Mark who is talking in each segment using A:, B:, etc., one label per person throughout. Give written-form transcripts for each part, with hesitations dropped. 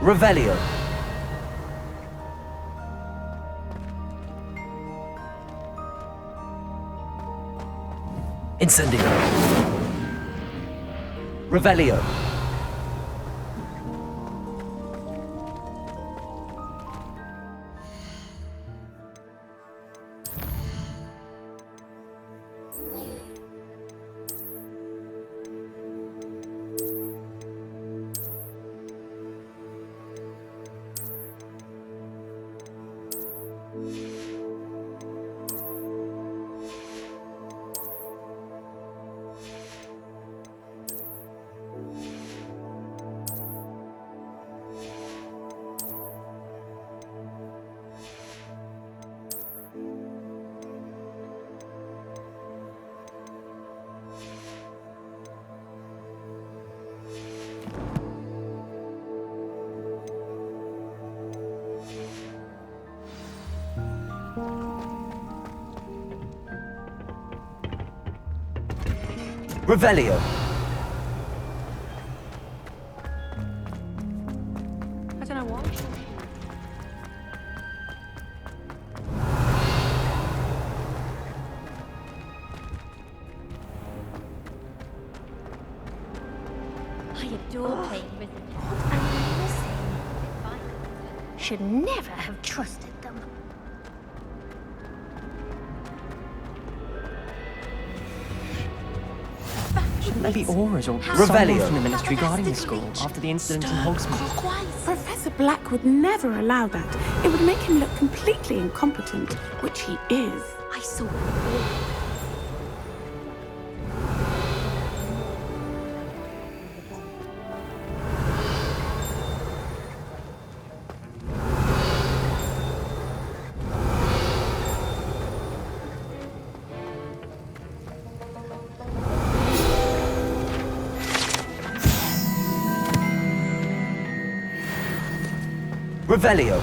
A: Revelio. Incendio. Revelio. Revelio.
B: I don't know what.
C: I adore playing with them. And listen, should never have trusted them.
D: Shouldn't there be auras or
A: Revelio.
D: someone from the ministry guarding the school after the incident in Hogsmeade?
B: Professor Black would never allow that. It would make him look completely incompetent, which he is.
C: I saw it.
A: Revelio.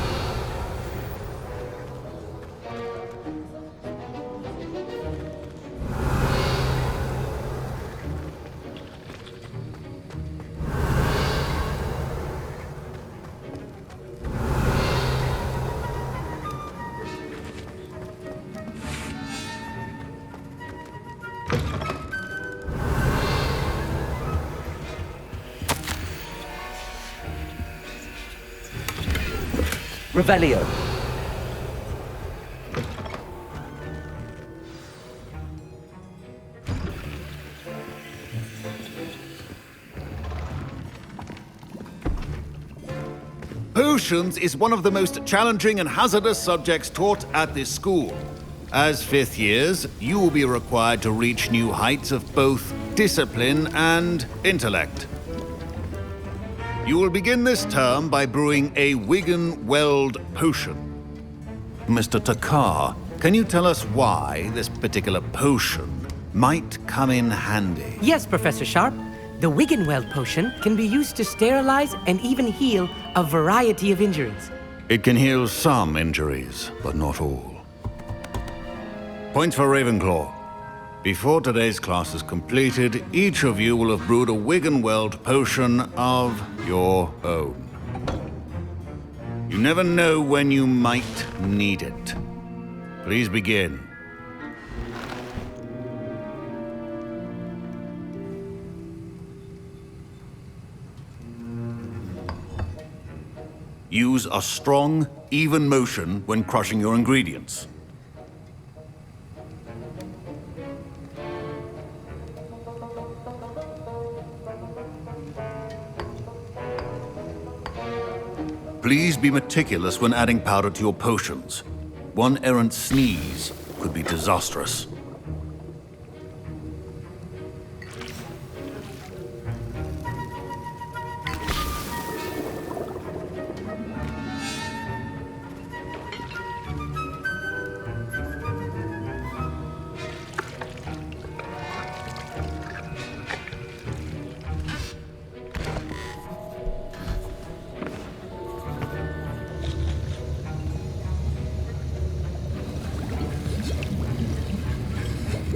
A: Revelio.
E: Potions is one of the most challenging and hazardous subjects taught at this school. As fifth years, you will be required to reach new heights of both discipline and intellect. You will begin this term by brewing a Wigan-Weld potion. Mr. Takar, can you tell us why this particular potion might come in handy?
F: Yes, Professor Sharp. The Wiggenweld potion can be used to sterilize and even heal a variety of injuries.
E: It can heal some injuries, but not all. Points for Ravenclaw. Before today's class is completed, each of you will have brewed a Wiggenweld potion of your own. You never know when you might need it. Please begin. Use a strong, even motion when crushing your ingredients. Please be meticulous when adding powder to your potions. One errant sneeze could be disastrous.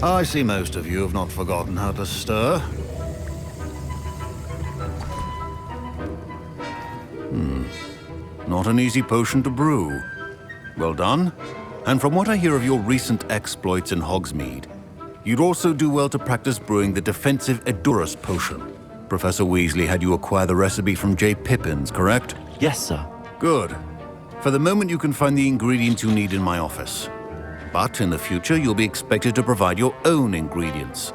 E: I see most of you have not forgotten how to stir. not an easy potion to brew. Well done. And from what I hear of your recent exploits in Hogsmeade, you'd also do well to practice brewing the defensive Edurus potion. Professor Weasley had you acquire the recipe from J. Pippin's, correct?
A: Yes, sir.
E: Good. For the moment, you can find the ingredients you need in my office. But in the future, you'll be expected to provide your own ingredients.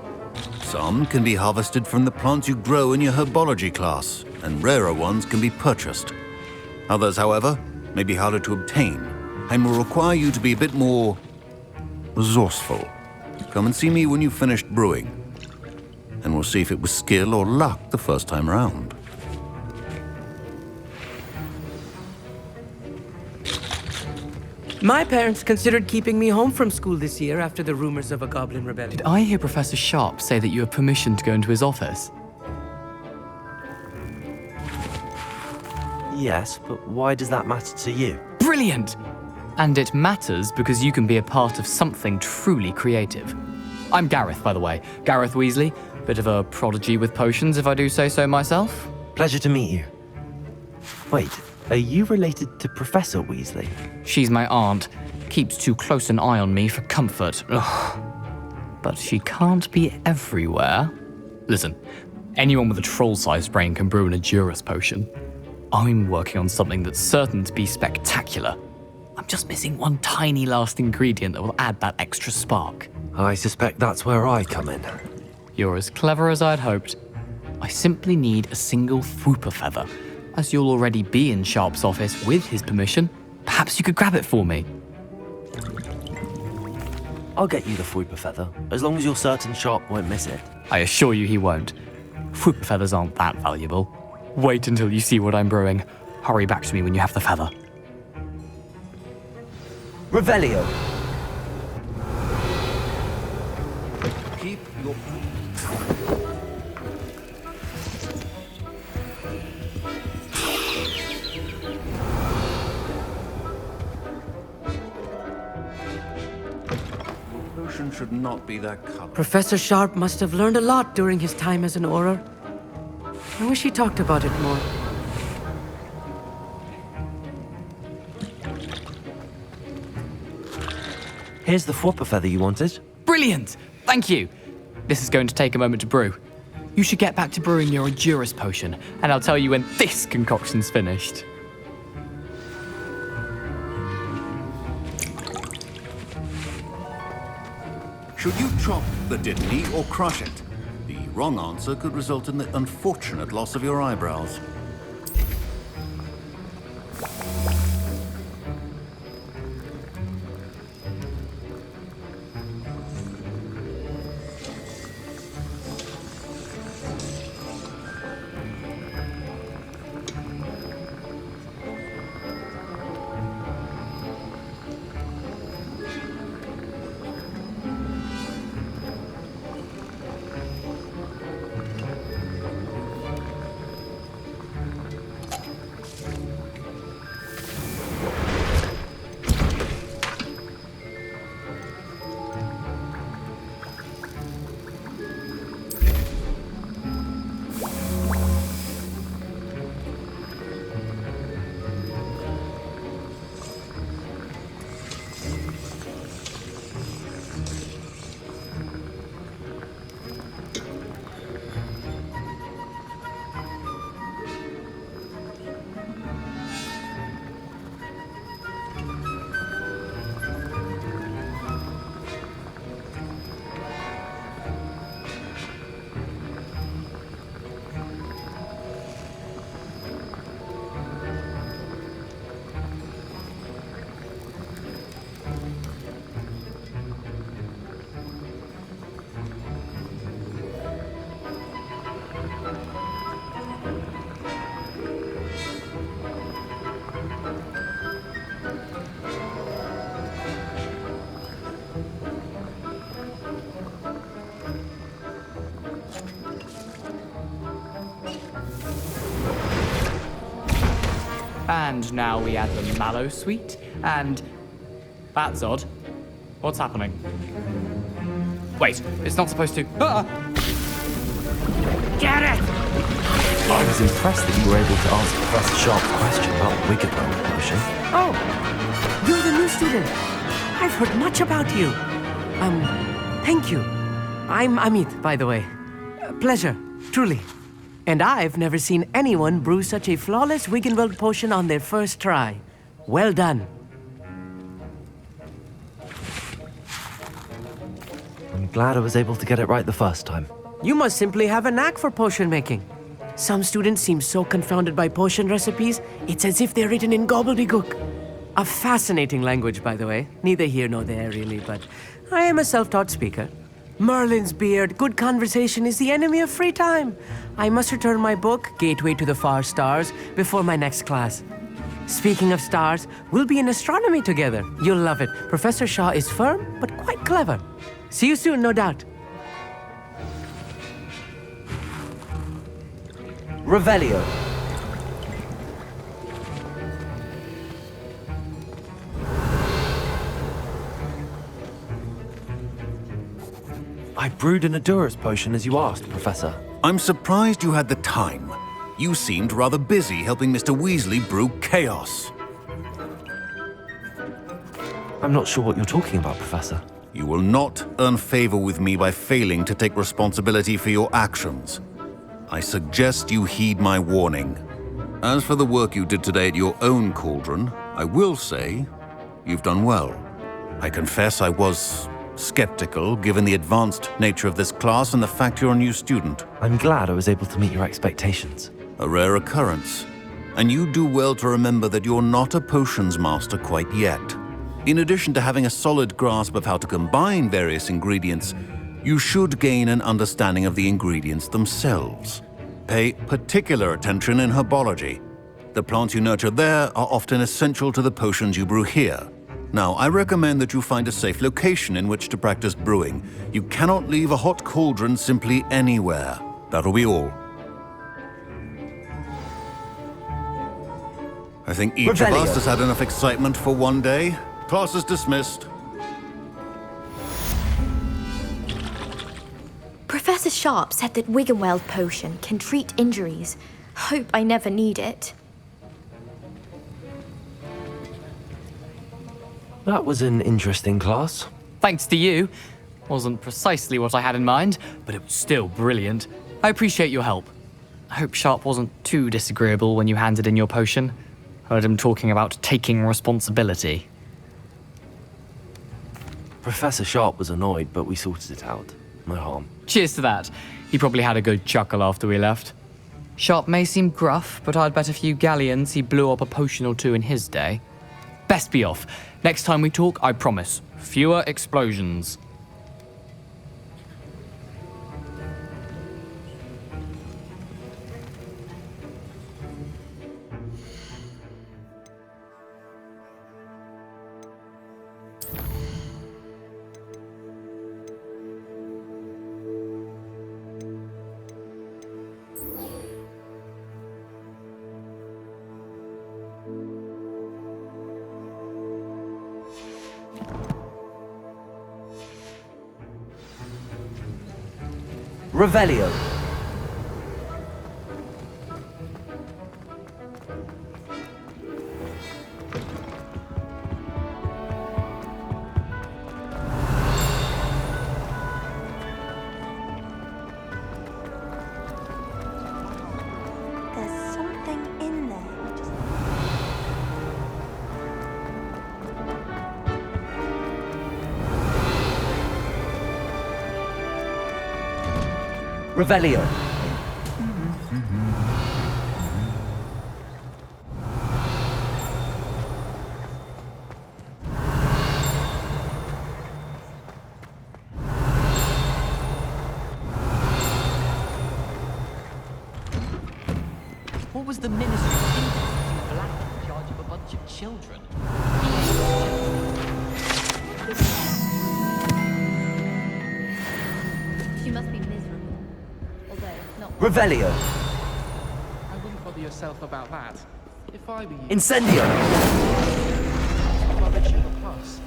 E: Some can be harvested from the plants you grow in your herbology class, and rarer ones can be purchased. Others, however, may be harder to obtain, and will require you to be a bit more resourceful. Come and see me when you've finished brewing, and we'll see if it was skill or luck the first time round.
F: My parents considered keeping me home from school this year after the rumors of a goblin rebellion.
D: Did I hear Professor Sharp say that you have permission to go into his office?
A: Yes, but why does that matter to you?
D: Brilliant! And it matters because you can be a part of something truly creative. I'm Gareth, by the way. Gareth Weasley. Bit of a prodigy with potions, if I do say so myself.
A: Pleasure to meet you. Wait, are you related to Professor Weasley?
D: She's my aunt. Keeps too close an eye on me for comfort. Ugh. But she can't be everywhere. Listen, anyone with a troll-sized brain can brew an Edurus potion. I'm working on something that's certain to be spectacular. I'm just missing one tiny last ingredient that will add that extra spark.
A: I suspect that's where I come in.
D: You're as clever as I'd hoped. I simply need a single Fwooper feather. As you'll already be in Sharp's office with his permission, perhaps you could grab it for me.
A: I'll get you the Fwooper feather, as long as you're certain Sharp won't miss it.
D: I assure you he won't. Fwooper feathers aren't that valuable. Wait until you see what I'm brewing. Hurry back to me when you have the feather.
A: Revelio.
E: Keep your... Potion should not be that color.
F: Professor Sharp must have learned a lot during his time as an Auror. I wish he talked about it more.
A: Here's the Fwooper feather you wanted.
D: Brilliant! Thank you! This is going to take a moment to brew. You should get back to brewing your Edurus potion, and I'll tell you when this concoction's finished.
E: Should you chop the diddly or crush it? The wrong answer could result in the unfortunate loss of your eyebrows.
D: And now we add the mallow sweet, and... That's odd. What's happening? Wait, it's not supposed to... Ah!
F: Get it!
A: I was impressed that you were able to answer Professor Sharp's question about the Wiggenweld potion.
F: Oh, you're the new student. I've heard much about you. Thank you. I'm Amit, by the way. Pleasure, truly. And I've never seen anyone brew such a flawless Wiggenweld potion on their first try. Well done.
A: I'm glad I was able to get it right the first time.
F: You must simply have a knack for potion making. Some students seem so confounded by potion recipes, it's as if they're written in gobbledygook. A fascinating language, by the way. Neither here nor there, really, but I am a self-taught speaker. Merlin's beard, good conversation is the enemy of free time. I must return my book, Gateway to the Far Stars, before my next class. Speaking of stars, we'll be in astronomy together. You'll love it. Professor Shaw is firm, but quite clever. See you soon, no doubt.
A: Revelio. I brewed an Adura's potion as you asked, Professor.
E: I'm surprised you had the time. You seemed rather busy helping Mr. Weasley brew chaos.
A: I'm not sure what you're talking about, Professor.
E: You will not earn favor with me by failing to take responsibility for your actions. I suggest you heed my warning. As for the work you did today at your own cauldron, I will say you've done well. I confess I was skeptical, given the advanced nature of this class and the fact you're a new student.
A: I'm glad I was able to meet your expectations.
E: A rare occurrence. And you do well to remember that you're not a potions master quite yet. In addition to having a solid grasp of how to combine various ingredients, you should gain an understanding of the ingredients themselves. Pay particular attention in herbology. The plants you nurture there are often essential to the potions you brew here. Now, I recommend that you find a safe location in which to practice brewing. You cannot leave a hot cauldron simply anywhere. That'll be all. I think each of us has had enough excitement for one day. Class is dismissed.
C: Professor Sharp said that Wiggenweld potion can treat injuries. Hope I never need it.
A: That was an interesting class.
D: Thanks to you. Wasn't precisely what I had in mind, but it was still brilliant. I appreciate your help. I hope Sharp wasn't too disagreeable when you handed in your potion. Heard him talking about taking responsibility.
A: Professor Sharp was annoyed, but we sorted it out. No harm.
D: Cheers to that. He probably had a good chuckle after we left. Sharp may seem gruff, but I'd bet a few galleons he blew up a potion or two in his day. Best be off. Next time we talk, I promise, fewer explosions.
F: Revelio.
C: There's something in there.
F: Revelio.
D: What was the ministry thinking black in charge of a bunch of children?
C: She must be miserable. Although, not.
F: Revelio.
G: I wouldn't bother yourself about that. If I were you,
F: Incendio.
G: rubbish of a pass.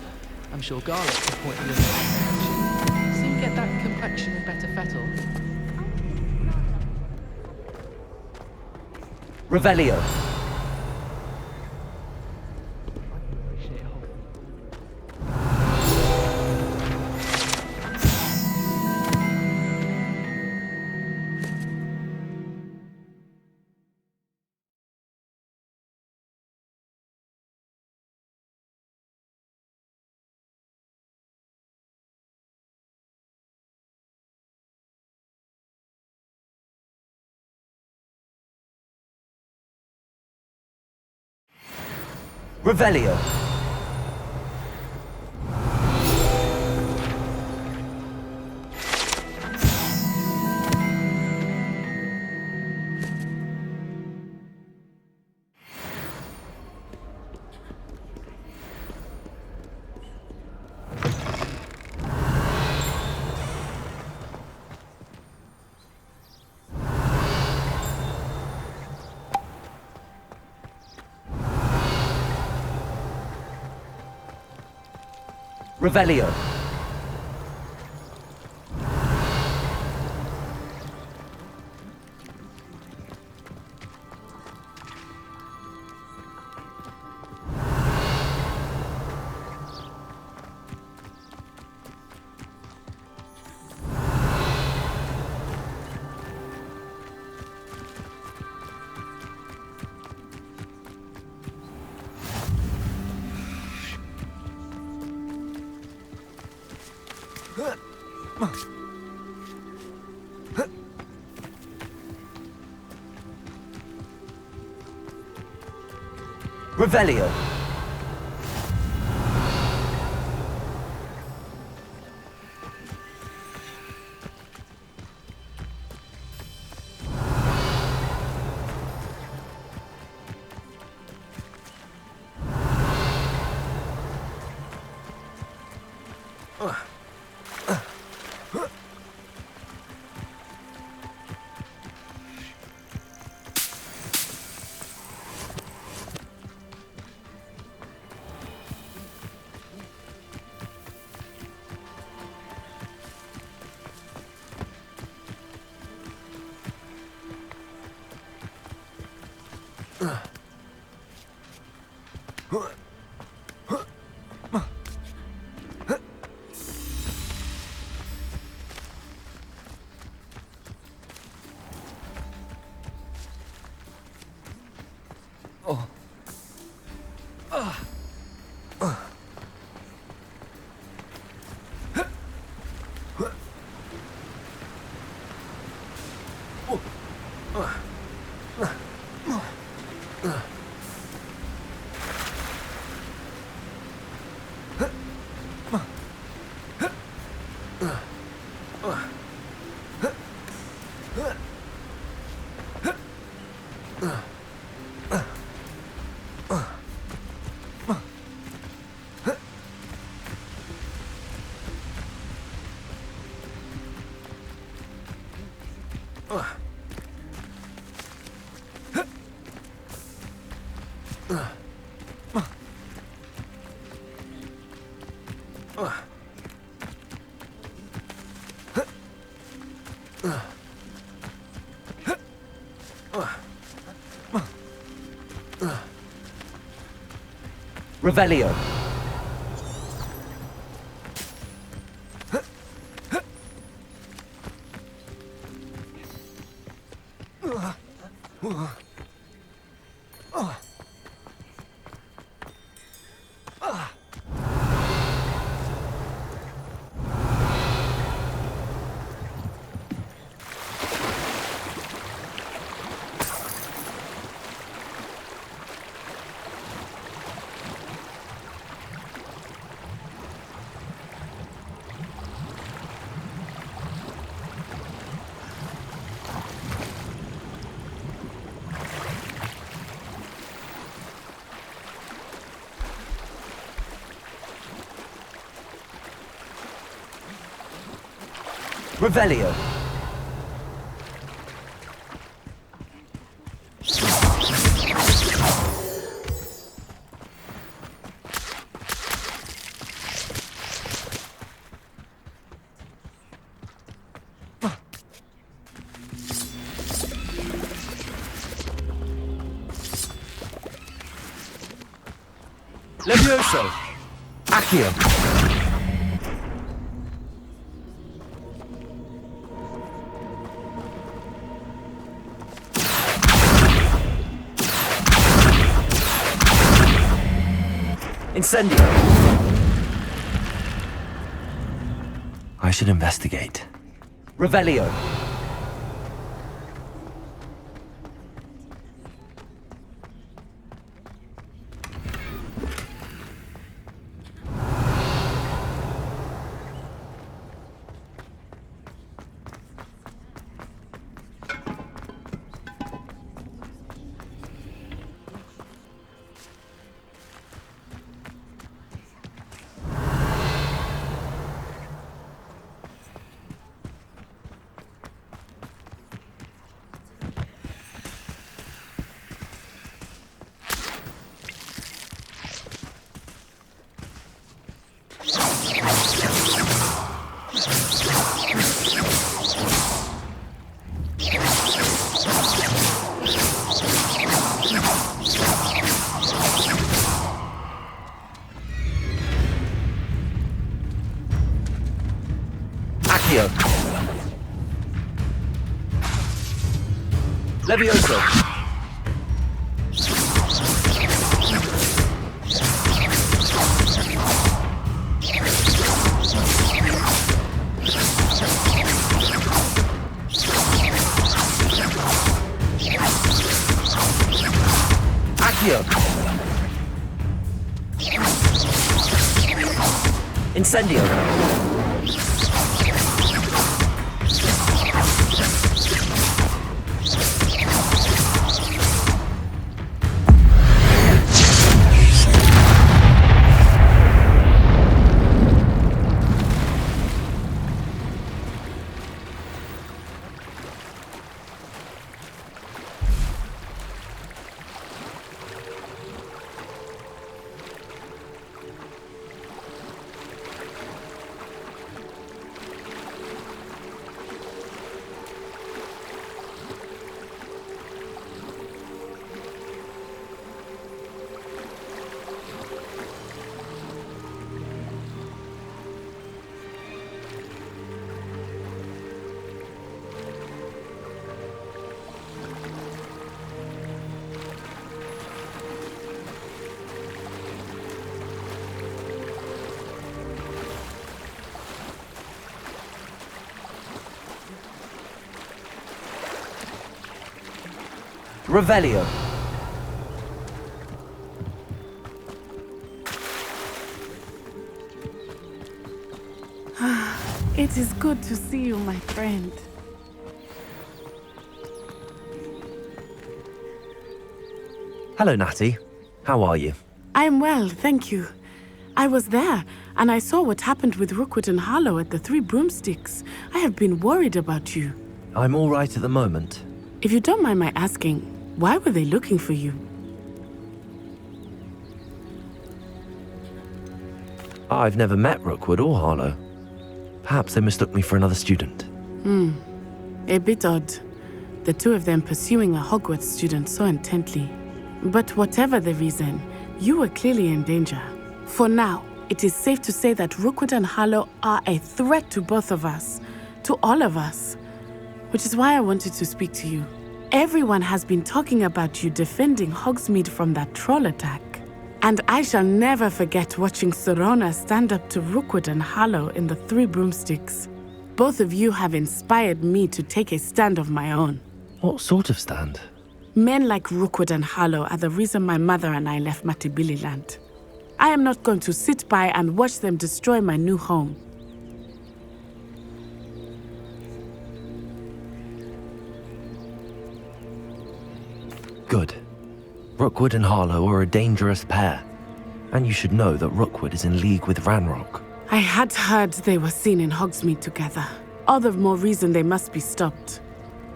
G: I'm sure garlic could point you in the right direction. Soon get that complexion and better fettle.
F: Revelio. Revelio. Revelio. Revelio. Revelio. Revelio.
A: Levioso! Accio! Incendio! I should investigate. Revelio! Accio! Levioso! Accio! Incendio! Revelio.
B: It is good to see you, my friend.
A: Hello, Natty. How are you?
B: I'm well, thank you. I was there, and I saw what happened with Rookwood and Harlow at the Three Broomsticks. I have been worried about you.
A: I'm all right at the moment.
B: If you don't mind my asking, why were they looking for you?
A: I've never met Rookwood or Harlow. Perhaps they mistook me for another student.
B: A bit odd. The two of them pursuing a Hogwarts student so intently. But whatever the reason, you were clearly in danger. For now, it is safe to say that Rookwood and Harlow are a threat to both of us. To all of us. Which is why I wanted to speak to you. Everyone has been talking about you defending Hogsmeade from that troll attack. And I shall never forget watching Serona stand up to Rookwood and Harlow in the Three Broomsticks. Both of you have inspired me to take a stand of my own.
A: What sort of stand?
B: Men like Rookwood and Harlow are the reason my mother and I left Matibililand. I am not going to sit by and watch them destroy my new home.
A: Good. Rookwood and Harlow are a dangerous pair. And you should know that Rookwood is in league with Ranrock.
B: I had heard they were seen in Hogsmeade together. All the more reason they must be stopped.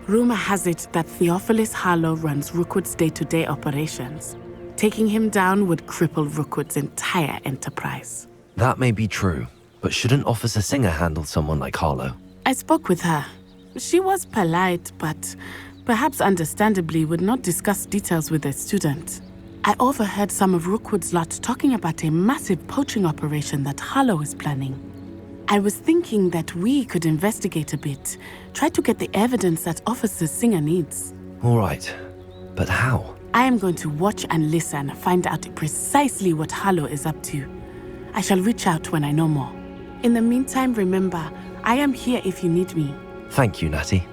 B: Rumor has it that Theophilus Harlow runs Rookwood's day-to-day operations. Taking him down would cripple Rookwood's entire enterprise.
A: That may be true, but shouldn't Officer Singer handle someone like Harlow?
B: I spoke with her. She was polite, but perhaps understandably would not discuss details with a student. I overheard some of Rookwood's lot talking about a massive poaching operation that Harlow is planning. I was thinking that we could investigate a bit, try to get the evidence that Officer Singer needs.
A: All right, but how?
B: I am going to watch and listen, find out precisely what Harlow is up to. I shall reach out when I know more. In the meantime, remember, I am here if you need me.
A: Thank you, Natty.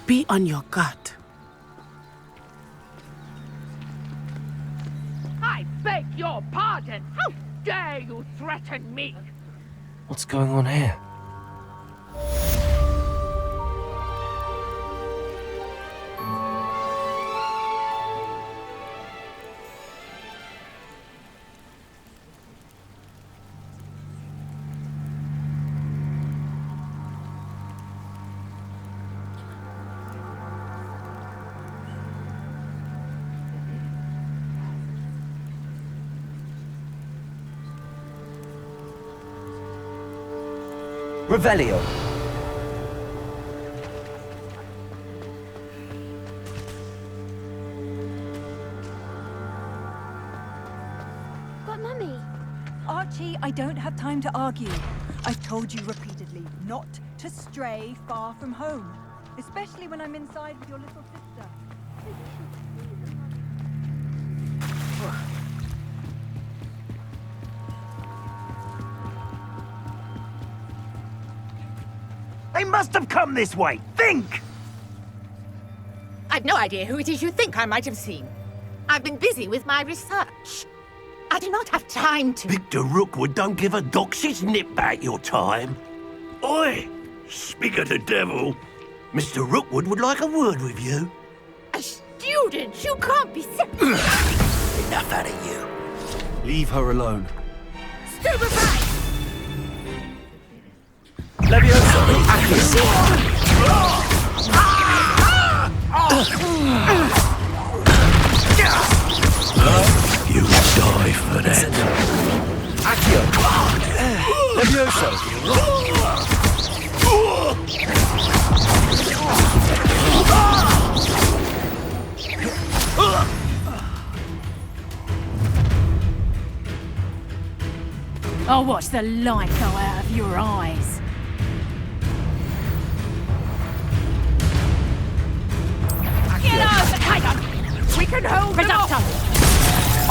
B: Be on your guard.
H: I beg your pardon! How dare you threaten me?
A: What's going on here?
I: Revelio.
C: But Mummy,
J: Archie, I don't have time to argue. I've told you repeatedly not to stray far from home, especially when I'm inside with your little sister.
I: They must have come this way. Think!
K: I've no idea who it is you think I might have seen. I've been busy with my research. I do not have time to...
L: Victor Rookwood don't give a doxy's nip back your time. Oi! Speak of the devil. Mr. Rookwood would like a word with you.
K: A student? You can't be sick.
L: Enough out of you.
I: Leave her alone.
K: Stupefy!
I: Levioso. Accio.
L: You die for that.
I: Accio. Levioso.
J: I'll watch the light go out of your eyes.
H: Get over, Tiger! We can hold them off!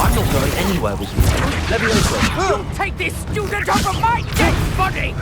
I: I'm not going anywhere with you. Levioso.
H: You'll take this student over my dead body!